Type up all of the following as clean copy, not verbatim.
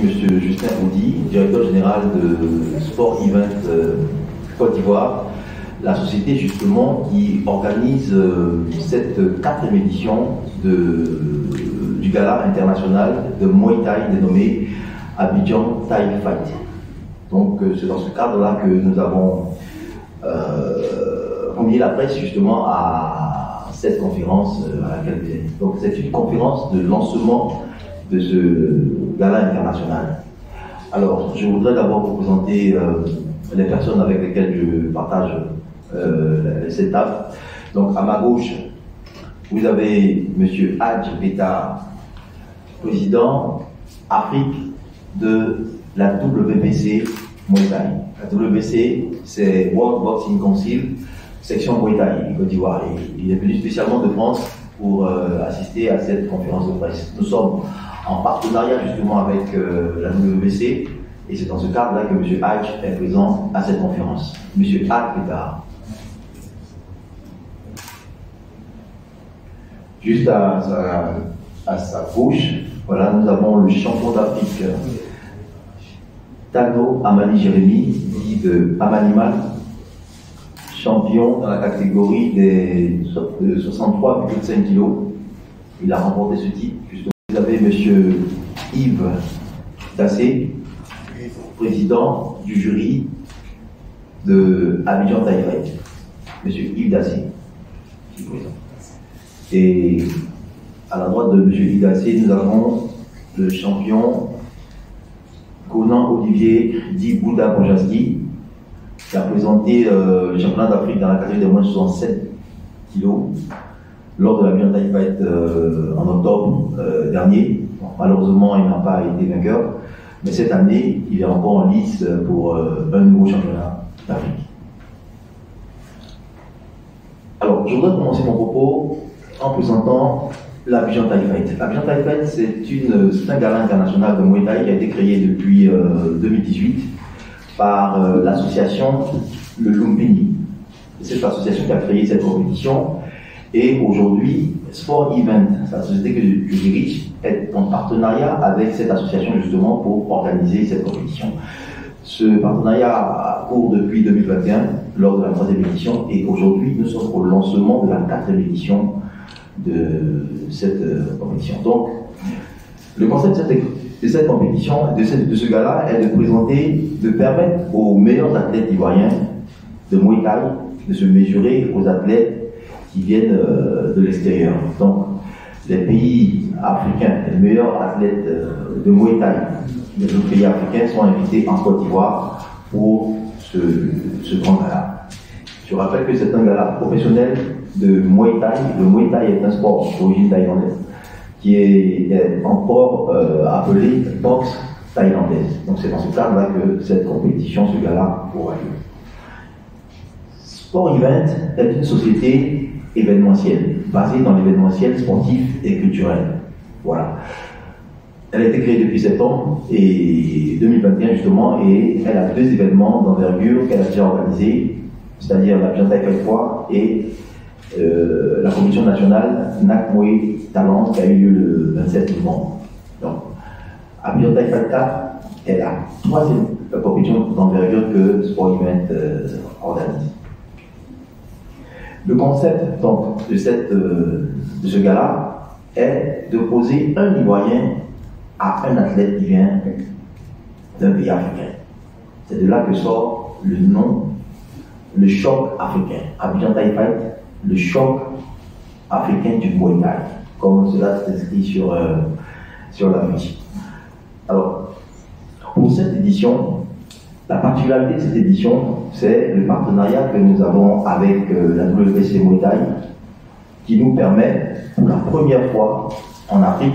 M. Justin Audi, directeur général de Sport Event Côte d'Ivoire, la société justement qui organise cette 4e édition du gala international de Muay Thai dénommé Abidjan Thai Fight. Donc c'est dans ce cadre-là que nous avons convié la presse justement à cette conférence à laquelle vous êtes. Donc c'est une conférence de lancement de ce gala international. Alors je voudrais d'abord vous présenter les personnes avec lesquelles je partage cette table. Donc à ma gauche, vous avez M. Hadj Beta, président Afrique de la WBC Muay Thai. La WBC, c'est World Boxing Council, section Muay Thai Côte d'Ivoire. Il est venu spécialement de France pour assister à cette conférence de presse. Nous sommes en partenariat justement avec la WBC et c'est dans ce cadre-là que M. Hadj est présent à cette conférence. M. Hadj Beta. Juste à sa gauche, voilà, nous avons le champion d'Afrique, Tano Amani Jérémy, dit de Amanimal, champion dans la catégorie des 63,5 kg. Il a remporté ce titre. Justement. Vous avez M. Yves Dassé, président du jury de Abidjan Thai Fight. M. Yves Dassé, qui est présent. Et à la droite de M. Idassé, nous avons le champion Conan Olivier dit Bouddha Bojaski, qui a présenté le championnat d'Afrique dans la catégorie de moins de 67 kg lors de la Abidjan Thai Fight en octobre dernier. Bon, malheureusement, il n'a pas été vainqueur, mais cette année, il est encore en lice pour un nouveau championnat d'Afrique. Alors, je voudrais commencer mon propos en présentant l'Abidjan Thai Fight. L'Abidjan Thai Fight, c'est un gala international de Muay Thai qui a été créé depuis 2018 par l'association Le Lumpini. C'est cette association qui a créé cette compétition. Et aujourd'hui, Sport Event, la société que je dirige, est en partenariat avec cette association justement pour organiser cette compétition. Ce partenariat court depuis 2021 lors de la 3e édition et aujourd'hui nous sommes au lancement de la 4e édition de cette compétition. Donc, le concept de cette compétition, de ce gala, est de permettre aux meilleurs athlètes ivoiriens de Muay Thai de se mesurer aux athlètes qui viennent de l'extérieur. Donc, les pays africains, les meilleurs athlètes de Muay Thai des autres pays africains sont invités en Côte d'Ivoire pour ce grand gala. Je rappelle que c'est un gala professionnel de Muay Thai. Le Muay Thai est un sport d'origine thaïlandaise qui est encore appelé boxe thaïlandaise. Donc c'est dans ce cadre-là que cette compétition, ce gala, aura lieu. Sport Event est une société événementielle, basée dans l'événementiel sportif et culturel. Voilà. Elle a été créée depuis septembre et 2021 justement, et elle a 2 événements d'envergure qu'elle a déjà organisés, c'est-à-dire l'Abidjan Thai Fight et la compétition nationale NAC Muay Talent qui a eu lieu le 27 novembre. Donc, Abidjan Thai Fight 4 est la 3e compétition d'envergure que Sport Event organise. Le concept donc, de ce gala est de poser un Ivoirien à un athlète qui vient d'un pays africain. C'est de là que sort le nom, le choc africain. Abidjan Thai Fight, le choc africain du Muay Thai, comme cela s'inscrit sur l'affiche. Alors, pour cette édition, la particularité de cette édition, c'est le partenariat que nous avons avec la WBC Muay Thai, qui nous permet, pour la première fois en Afrique,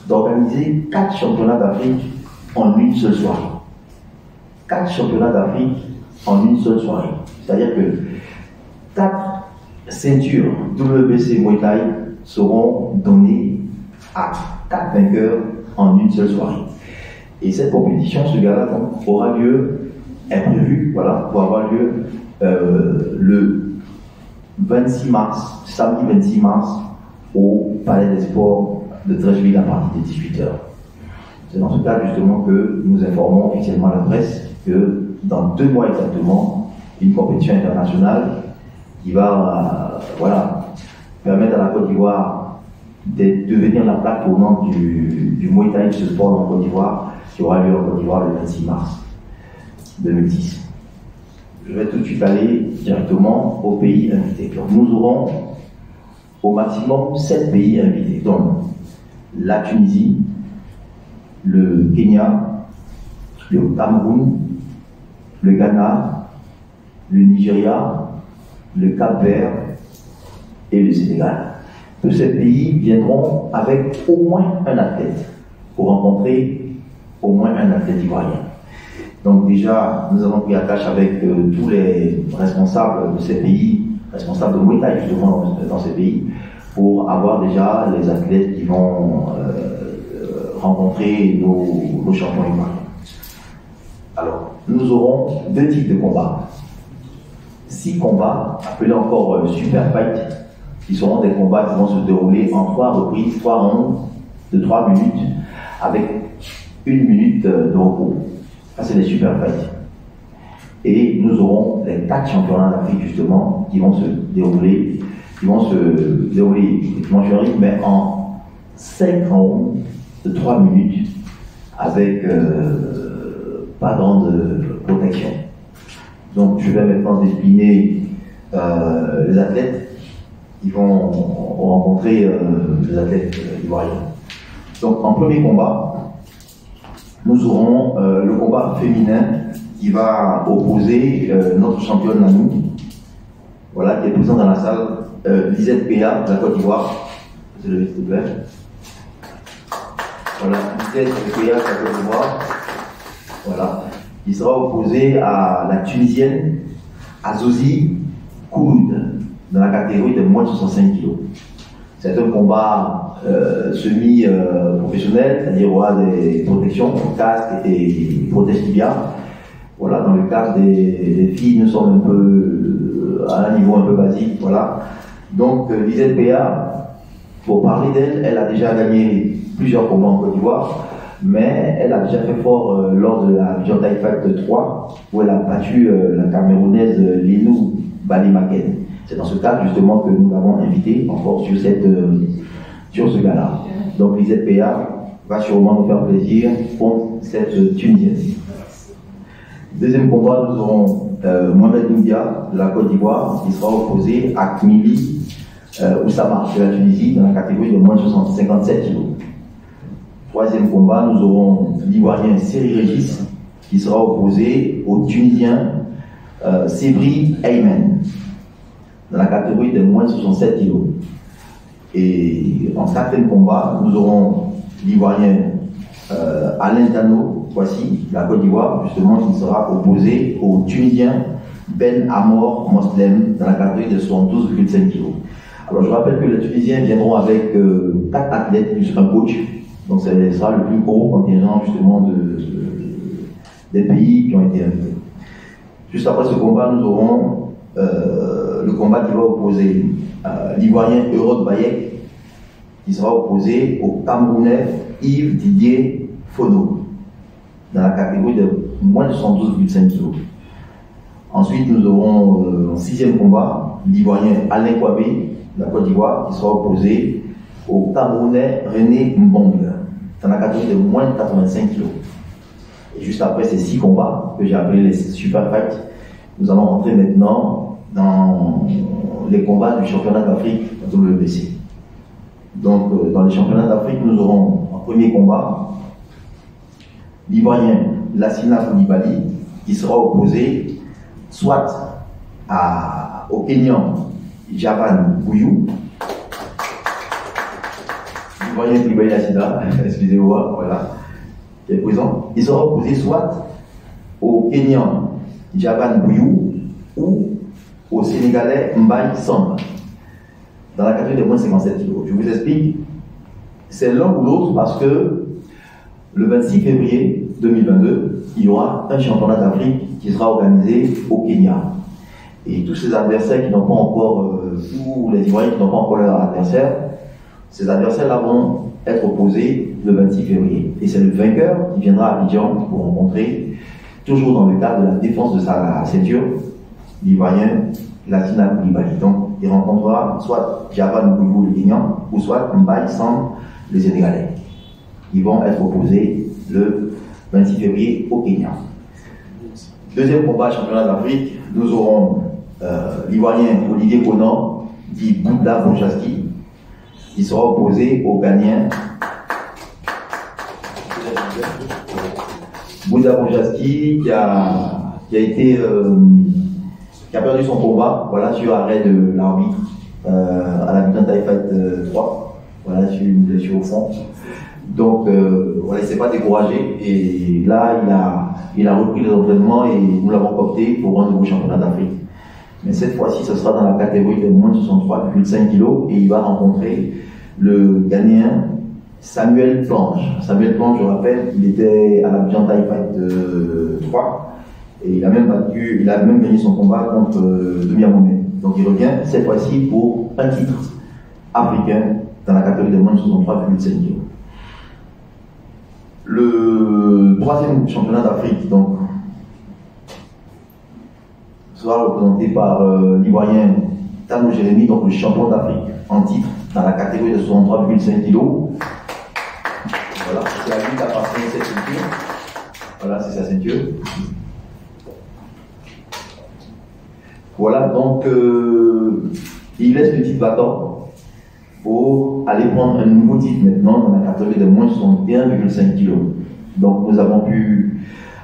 d'organiser 4 championnats d'Afrique en une seule soirée. 4 championnats d'Afrique en une seule soirée. C'est-à-dire que 4 ceintures WBC Muay Thai seront données à 4 vainqueurs en une seule soirée. Et cette compétition, ce gala aura lieu, est prévu, voilà, pour avoir lieu le 26 mars, samedi 26 mars, au Palais des Sports de Treichville à partir de 18h. C'est dans ce cadre justement que nous informons officiellement la presse que dans 2 mois exactement, une compétition internationale qui va permettre à la Côte d'Ivoire de devenir la plaque tournante du Muay Thai, de ce sport en Côte d'Ivoire, qui aura lieu en Côte d'Ivoire le 26 mars 2010. Je vais tout de suite aller directement aux pays invités. Donc, nous aurons au maximum 7 pays invités, donc la Tunisie, le Kenya, le Cameroun, le Ghana, le Nigeria, le Cap-Vert et le Sénégal. Tous ces pays viendront avec au moins un athlète pour rencontrer au moins un athlète ivoirien. Donc déjà, nous avons pris attache avec tous les responsables de ces pays, responsables de Muay Thai justement dans ces pays, pour avoir déjà les athlètes qui vont rencontrer nos champions ivoiriens. Alors, nous aurons 2 types de combats. 6 combats, appelés encore Super Fight, qui seront des combats qui vont se dérouler en 3 reprises, 3 rounds de 3 minutes, avec 1 minute de repos. Ça, c'est les Super Fights. Et nous aurons les 4 championnats d'Afrique, justement, qui vont se dérouler, mais en 5 rounds de 3 minutes, avec pas grande protection. Donc, je vais maintenant décliner les athlètes qui vont rencontrer les athlètes ivoiriens. Donc, en premier combat, nous aurons le combat féminin qui va opposer notre championne à nous, voilà, qui est présente dans la salle, Lisette Péa de la Côte d'Ivoire. S'il te plaît. Voilà, Lisette Péa de la Côte d'Ivoire. Voilà, qui sera opposée à la Tunisienne Azozi Kouloud dans la catégorie de moins de 65 kg. C'est un combat semi-professionnel, c'est-à-dire il y aura des protections, casque et protège tibia. Voilà, dans le cas des filles, nous sommes un peu à un niveau un peu basique. Voilà. Donc, Lisette Péa, pour parler d'elle, elle a déjà gagné plusieurs combats en Côte d'Ivoire, mais elle a déjà fait fort lors de la Vision Thai Fight 3, où elle a battu la Camerounaise Linou Balimaken. C'est dans ce cadre justement que nous l'avons invitée encore sur ce gala. Donc Lisette Péa va sûrement nous faire plaisir contre cette Tunisienne. Deuxième combat, nous aurons Mohamed Doumbia de la Côte d'Ivoire qui sera opposé à Kmili Oussama de la Tunisie dans la catégorie de moins de 57 kg. Troisième combat, nous aurons l'Ivoirien Cyril Régis qui sera opposé au Tunisien Sebri Aymen dans la catégorie de moins de 67 kg. Et en quatrième combat, nous aurons l'Ivoirien Alain Dano, voici, de la Côte d'Ivoire, justement, qui sera opposé au Tunisien Ben Amor Moslem dans la catégorie de 72,5 kg. Alors je rappelle que les Tunisiens viendront avec 4 athlètes plus un coach. Donc ce sera le plus gros contingent justement des pays qui ont été invités. Juste après ce combat, nous aurons le combat qui va opposer l'Ivoirien Eurode Bayek, qui sera opposé au Camerounais Yves Didier Fono, dans la catégorie de moins de 112,5 kg. Ensuite, nous aurons en 6e combat l'Ivoirien Alain Kouabé, de la Côte d'Ivoire, qui sera opposé au Camerounais René Mbong, dans la catégorie de moins de 85 kg. Et juste après ces 6 combats, que j'ai appelés les Super Fights, nous allons rentrer maintenant dans les combats du championnat d'Afrique WBC. Donc, dans les championnats d'Afrique, nous aurons en premier combat l'Ivoirien Lassina Koulibaly, qui sera opposé soit au Kenyan Javan Bouyou, l'Ivoirien Koulibaly Lassina, excusez-moi, voilà, qui est présent. Il sera opposé soit au Kenyan Javan Bouyou ou au Sénégalais Mbaye Samba, dans la catégorie de moins de 57 kg. Je vous explique, c'est l'un ou l'autre parce que le 26 février 2022, il y aura un championnat d'Afrique qui sera organisé au Kenya. Et tous ces adversaires qui n'ont pas encore, tous les Ivoiriens qui n'ont pas encore leur adversaire, ces adversaires-là vont être opposé le 26 février. Et c'est le vainqueur qui viendra à Abidjan pour rencontrer, toujours dans le cadre de la défense de sa ceinture, l'Ivoirien Lassina Coulibaly. Donc, il rencontrera soit Javan Mbouibou le Guignan, ou soit Mbaye Samb le Sénégalais. Ils vont être opposés le 26 février au Kenya. Deuxième combat championnat d'Afrique, nous aurons l'Ivoirien Olivier Conan, dit Bouddha Bonjaski, qui sera opposé au Ghanéen Bouddha Bonjaski, qui a perdu son combat, voilà, sur arrêt de l'arbitre à la Bijan Thai Fight 3, voilà, sur une blessure au fond. Donc, voilà, il ne s'est pas découragé et là, il a repris les entraînements et nous l'avons coopté pour un nouveau championnat d'Afrique. Mais cette fois-ci, ce sera dans la catégorie de moins de 63,5 kg et il va rencontrer le Ghanéen Samuel Plange. Samuel Plange, je rappelle, il était à la Bijan Thai Fight 3 et il a même gagné son combat contre Demi Amomé. Donc, il revient cette fois-ci pour un titre africain dans la catégorie de moins de 63,5 kg. Le troisième championnat d'Afrique donc sera représenté par l'Ivoirien Tano Jérémy, donc le champion d'Afrique en titre dans la catégorie de 63,5 kg. Voilà, c'est à lui qu'appartient cette ceinture. Voilà, c'est sa ceinture. Voilà, donc il laisse le titre vacant pour aller prendre un nouveau titre maintenant dans la catégorie de moins de 61,5 kg. Donc nous avons pu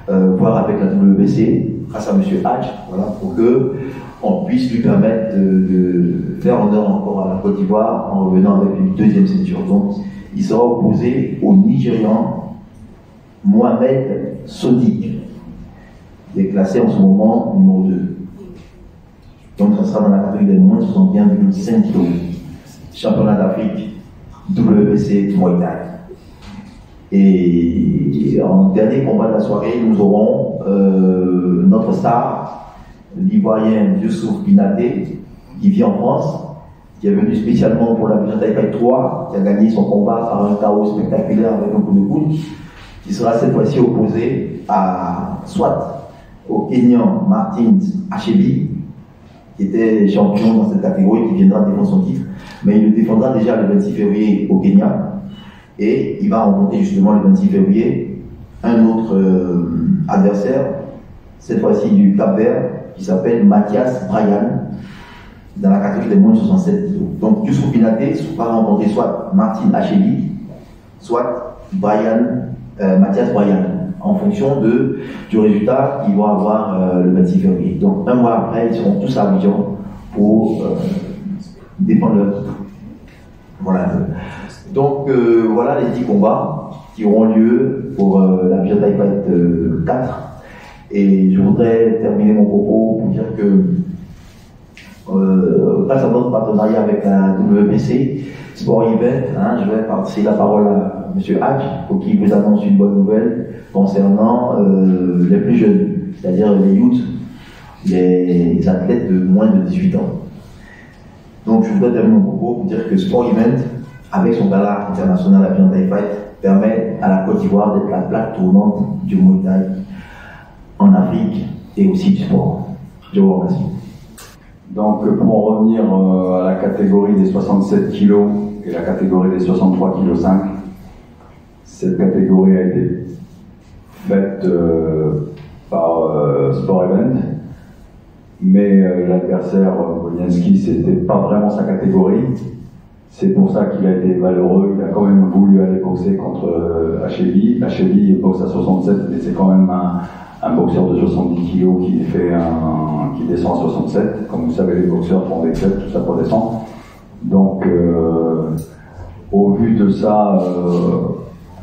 voir avec la WBC, grâce à M. Hadj, voilà, pour qu'on puisse lui permettre de faire honneur encore à la Côte d'Ivoire en revenant avec une deuxième ceinture. Donc il sera opposé au Nigérian Mohamed Sodik, qui est classé en ce moment numéro 2. Donc ça sera dans la catégorie de moins de 61,5 kg. Championnat d'Afrique, WBC Muay Thai. Et en dernier combat de la soirée, nous aurons notre star, l'Ivoirien Youssouf Binaté, qui vit en France, qui est venu spécialement pour la Bijan Thai Fight 3, qui a gagné son combat par un KO spectaculaire avec un coup de coude, qui sera cette fois-ci opposé à soit au Kenyan Martins Achebi, qui était champion dans cette catégorie, qui viendra défendre son titre, mais il le défendra déjà le 26 février au Kenya, et il va rencontrer justement le 26 février un autre adversaire, cette fois-ci du Cap-Vert, qui s'appelle Mathias Bryan, dans la catégorie de moins de 67 kg. Donc Youssouf Binaté va rencontrer soit Martin Achebi, soit Mathias Bryan, en fonction du résultat qu'ils vont avoir le 26 février. Donc un mois après, ils seront tous à Abidjan pour défendre leur titre. Voilà. Donc voilà les 10 combats qui auront lieu pour la Bijan Thai Fight 4. Et je voudrais terminer mon propos pour dire que grâce à notre partenariat avec la WBC Sport Event, je vais passer la parole à M. Hadj pour qu'il vous annonce une bonne nouvelle concernant les plus jeunes, c'est-à-dire les youths, les athlètes de moins de 18 ans. Donc je voudrais terminer mon propos pour dire que Sport Event, avec son gala international à Bijan Thai Fight, permet à la Côte d'Ivoire d'être la plaque tournante du Muay Thai en Afrique et aussi du sport. Je vous remercie. Donc pour en revenir à la catégorie des 67 kg et la catégorie des 63,5 kg, cette catégorie a été faite par Sport Event, mais l'adversaire Woliński, c'était pas vraiment sa catégorie. C'est pour ça qu'il a été malheureux. Il a quand même voulu aller boxer contre Achebi. Achebi boxe à 67, mais c'est quand même un boxeur de 70 kg qui descend à 67. Comme vous savez, les boxeurs font des cuts, tout ça pour descendre. Donc, au vu de ça,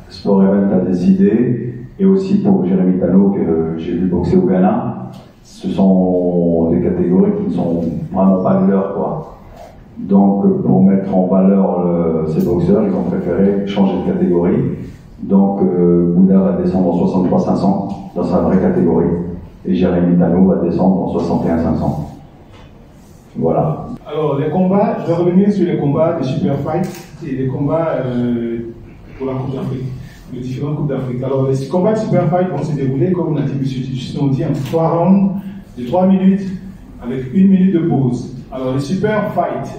Sport Event a décidé, et aussi pour Jérémy Tano, que j'ai vu boxer au Ghana, ce sont des catégories qui ne sont vraiment pas de l'heure, quoi. Donc, pour mettre en valeur ces boxeurs, ils ont préféré changer de catégorie. Donc, Bouddha va descendre en 63-500 dans sa vraie catégorie, et Jérémy Tano va descendre en 61-500. Voilà. Alors, les combats, je vais revenir sur les combats de Super Fight et les combats pour la Coupe d'Afrique, les différentes Coupes d'Afrique. Alors, les combats de Super Fight vont se dérouler, comme on a dit, M. Justin dit, en 3 rounds de 3 minutes avec 1 minute de pause. Alors, les Super Fight,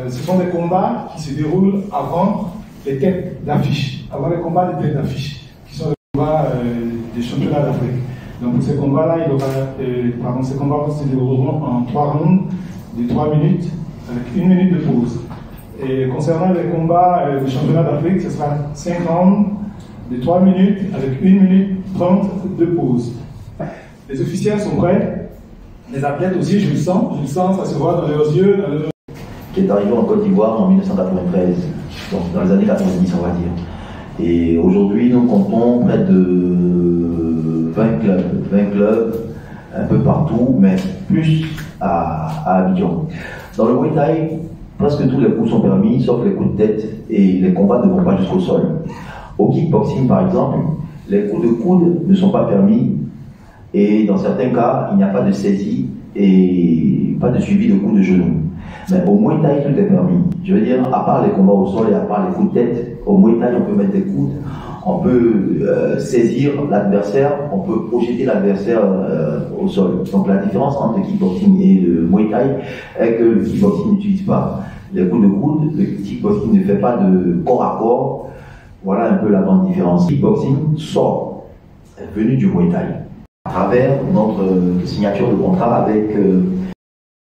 ce sont des combats qui se déroulent avant les têtes d'affiche, avant les combats de têtes d'affiche, qui sont les combats des championnats d'Afrique. Donc, ces combats-là, ces combats se dérouleront en 3 rounds de 3 minutes avec 1 minute de pause. Et concernant les combats du championnat d'Afrique, ce sera 5 rounds de 3 minutes avec 1 minute 30 de pause. Les officiels sont prêts. Les athlètes aussi, je le sens, ça se voit dans leurs yeux. Qui est arrivé en Côte d'Ivoire en 1993, donc dans les années 90 on va dire. Et aujourd'hui nous comptons près de 20 clubs, un peu partout, mais plus à Abidjan. Dans le Muay Thai, presque tous les coups sont permis, sauf les coups de tête, et les combats ne vont pas jusqu'au sol. Au kickboxing par exemple, les coups de coude ne sont pas permis, et dans certains cas, il n'y a pas de saisie et pas de suivi de coups de genoux. Mais au Muay Thai, tout est permis. Je veux dire, à part les combats au sol et à part les coups de tête, au Muay Thai, on peut mettre des coudes, on peut saisir l'adversaire, on peut projeter l'adversaire au sol. Donc la différence entre le kickboxing et le Muay Thai est que le kickboxing n'utilise pas les coups de coude, le kickboxing ne fait pas de corps à corps. Voilà un peu la grande différence. Le kickboxing est venu du Muay Thai à travers notre signature de contrat avec